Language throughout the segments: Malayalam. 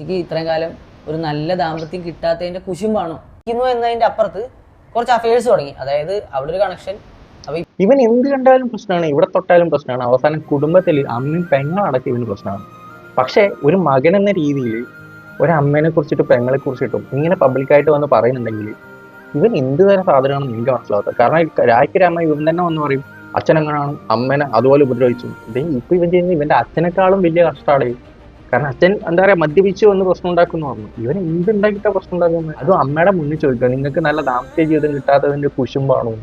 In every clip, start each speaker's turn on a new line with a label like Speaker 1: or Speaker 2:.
Speaker 1: എനിക്ക് ഇത്രയും കാലം ഒരു നല്ല ദാമ്പത്യം കിട്ടാത്തതിന്റെ കുശുമ്പാണോ എന്നതിന്റെ അപ്പുറത്ത് കുറച്ച് അഫയേഴ്സ് തുടങ്ങി. അതായത് അവിടെ ഒരു കണക്ഷൻ.
Speaker 2: ഇവൻ എന്ത് കണ്ടാലും പ്രശ്നമാണ്, ഇവിടെ തൊട്ടാലും പ്രശ്നമാണ്, അവസാനം കുടുംബത്തിൽ അമ്മയും പെങ്ങളടക്കം ഇവന് പ്രശ്നമാണ്. പക്ഷെ ഒരു മകൻ എന്ന രീതിയിൽ ഒരമ്മേനെ കുറിച്ചിട്ടും പെങ്ങളെ കുറിച്ചിട്ടും ഇങ്ങനെ പബ്ലിക്കായിട്ട് വന്ന് പറയുന്നുണ്ടെങ്കിൽ ഇവൻ എന്ത് തരം സാധനമാണെന്ന് എനിക്ക് മനസ്സിലാവാത്തത്. കാരണം രായ്ക്ക് ഇവൻ തന്നെ വന്ന് പറയും അച്ഛനെങ്ങനെയാണ് അമ്മേനെ അതുപോലെ ഉപദ്രവിച്ചു. ഇപ്പൊ ഇവൻ ചെയ്യുന്നത് ഇവന്റെ അച്ഛനെക്കാളും വലിയ കഷ്ടമാണ്. കാരണം അച്ഛൻ എന്താ പറയാ മദ്യപിച്ച് വന്ന് പ്രശ്നം ഉണ്ടാക്കുന്നു പറഞ്ഞു. ഇവൻ എന്തുണ്ടാക്കിയിട്ടാ പ്രശ്നം ഉണ്ടാക്കുന്നത്? അതും അമ്മയുടെ മുന്നിൽ ചോദിക്കുക, നിങ്ങൾക്ക് നല്ല ദാമ്പത്യ ജീവിതം കിട്ടാത്തതിന്റെ കുശുമ്പാണോ?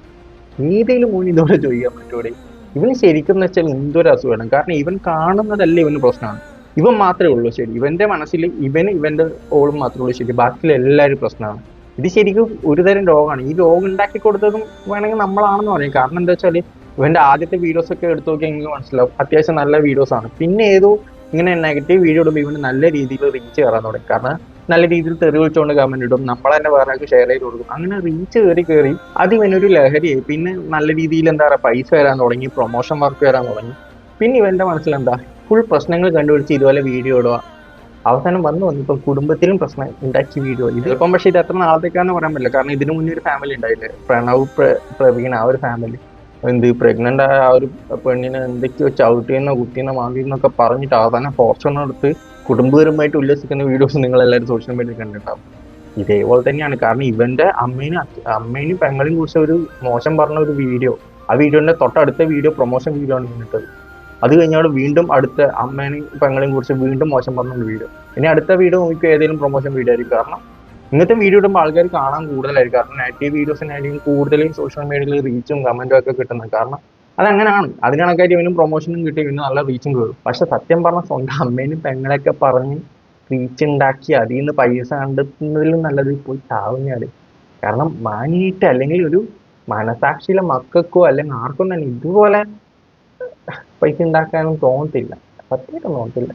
Speaker 2: ഏതെങ്കിലും മുന്നിൽ ഇതോടെ ചോദിക്കാൻ പറ്റൂടെ? ഇവന് ശരിക്കും വെച്ചാൽ എന്തൊരു അസുഖമാണ്. കാരണം ഇവൻ കാണുന്നതല്ല ഇവന് പ്രശ്നമാണ്. ഇവൻ മാത്രമേ ഉള്ളൂ ശരി, ഇവന്റെ മനസ്സിൽ ഇവന്റെ ഓളും മാത്രമേ ഉള്ളൂ ശരി, ബാക്കിയുള്ള എല്ലാവരും പ്രശ്നമാണ്. ഇത് ശരിക്കും ഒരുതരം രോഗമാണ്. ഈ രോഗം ഉണ്ടാക്കി കൊടുത്തതും വേണമെങ്കിൽ നമ്മളാണെന്ന് പറയും. കാരണം എന്താ വെച്ചാൽ ഇവന്റെ ആദ്യത്തെ വീഡിയോസ് ഒക്കെ എടുത്തു നോക്കിയാൽ എനിക്ക് മനസ്സിലാവും അത്യാവശ്യം നല്ല വീഡിയോസ് ആണ്. പിന്നെ ഏതോ ഇങ്ങനെ നെഗറ്റീവ് വീഡിയോ ഇടുമ്പോൾ ഇവന് നല്ല രീതിയിൽ റീച്ച് കയറാൻ തുടങ്ങി. കാരണം നല്ല രീതിയിൽ തെറി വിളിച്ചുകൊണ്ട് കമന്റ് ഇടും, നമ്മൾ തന്നെ വേറെ ഷെയർ ചെയ്ത് കൊടുക്കും. അങ്ങനെ റീച്ച് കയറി അത് ഇവനൊരു ലഹരിയായി. പിന്നെ നല്ല രീതിയിൽ എന്താ പറയുക പൈസ വരാൻ തുടങ്ങി, പ്രൊമോഷൻ വർക്ക് വരാൻ തുടങ്ങി. പിന്നെ ഇവന്റെ മനസ്സിലെന്താ ഫുൾ പ്രശ്നങ്ങൾ കണ്ടുപിടിച്ച് ഇതുപോലെ വീഡിയോ ഇടുക. അവസാനം വന്നിപ്പം കുടുംബത്തിലും പ്രശ്നം ഉണ്ടാക്കി വീഡിയോ. ഇതിപ്പം പക്ഷെ ഇത് എത്ര നാളത്തേക്കാന്ന് പറയാൻ പറ്റില്ല. കാരണം ഇതിനു മുന്നേ ഒരു ഫാമിലി ഉണ്ടായില്ലേ, പ്രണവ് പ്രവീൺ, ആ ഒരു ഫാമിലി പ്രഗ്നന്റ് ആയ ആ ഒരു പെണ്ണിനെ എന്തൊക്കെയോ ചവിട്ടിയെന്നോ കുത്തിയെന്നോ മാന്തിയെന്നൊക്കെ പറഞ്ഞിട്ട് അവസാനം ഫോർച്യൂണർ എടുത്ത് കുടുംബപരമായിട്ട് ഉല്ലസിക്കുന്ന വീഡിയോസ് നിങ്ങൾ എല്ലാവരും സോഷ്യൽ മീഡിയയിൽ കണ്ടിട്ടുണ്ടാവും. ഇതേപോലെ തന്നെയാണ്. കാരണം ഇവന്റെ അമ്മേനും പെങ്ങളെയും കുറിച്ച് ഒരു മോശം പറഞ്ഞ ഒരു വീഡിയോ, ആ വീഡിയോന്റെ തൊട്ടടുത്ത വീഡിയോ പ്രൊമോഷൻ വീഡിയോ ആണ് ഇന്നിട്ടത്. അത് കഴിഞ്ഞാൽ വീണ്ടും അടുത്ത അമ്മേനെയും പെങ്ങളെയും കുറിച്ച് വീണ്ടും മോശം പറഞ്ഞ വീഡിയോ. ഇനി അടുത്ത വീഡിയോ നോക്കി ഏതെങ്കിലും പ്രൊമോഷൻ വീഡിയോ ആയിരിക്കും. കാരണം ഇങ്ങനത്തെ വീഡിയോ ഇടുമ്പോൾ ആൾക്കാർ കാണാൻ കൂടുതലായിരിക്കും. കാരണം നെഗറ്റീവ് വീഡിയോസിനായിരിക്കും കൂടുതലും സോഷ്യൽ മീഡിയയിൽ റീച്ചും കമന്റും ഒക്കെ കിട്ടുന്നത്. കാരണം അതങ്ങനെയാണ്. അതിനാൾക്കാർ ഇവനും പ്രൊമോഷനും കിട്ടി, ഇവന് നല്ല റീച്ചും കയറും. പക്ഷെ സത്യം പറഞ്ഞ സ്വന്തം അമ്മേനും പെങ്ങളെയൊക്കെ പറഞ്ഞ് റീച്ച് ഉണ്ടാക്കി അതിൽ നിന്ന് പൈസ കണ്ടെത്തുന്നതിലും നല്ലത് പോയി ചാവുന്നതാണ്. കാരണം മാനിയിട്ട് അല്ലെങ്കിൽ ഒരു മനസാക്ഷിയിലെ മക്കൾക്കോ അല്ലെങ്കിൽ ആർക്കും തന്നെ ഇതുപോലെ പൈസ ഉണ്ടാക്കാനും തോന്നത്തില്ല, സത്യമായിട്ടും തോന്നത്തില്ല.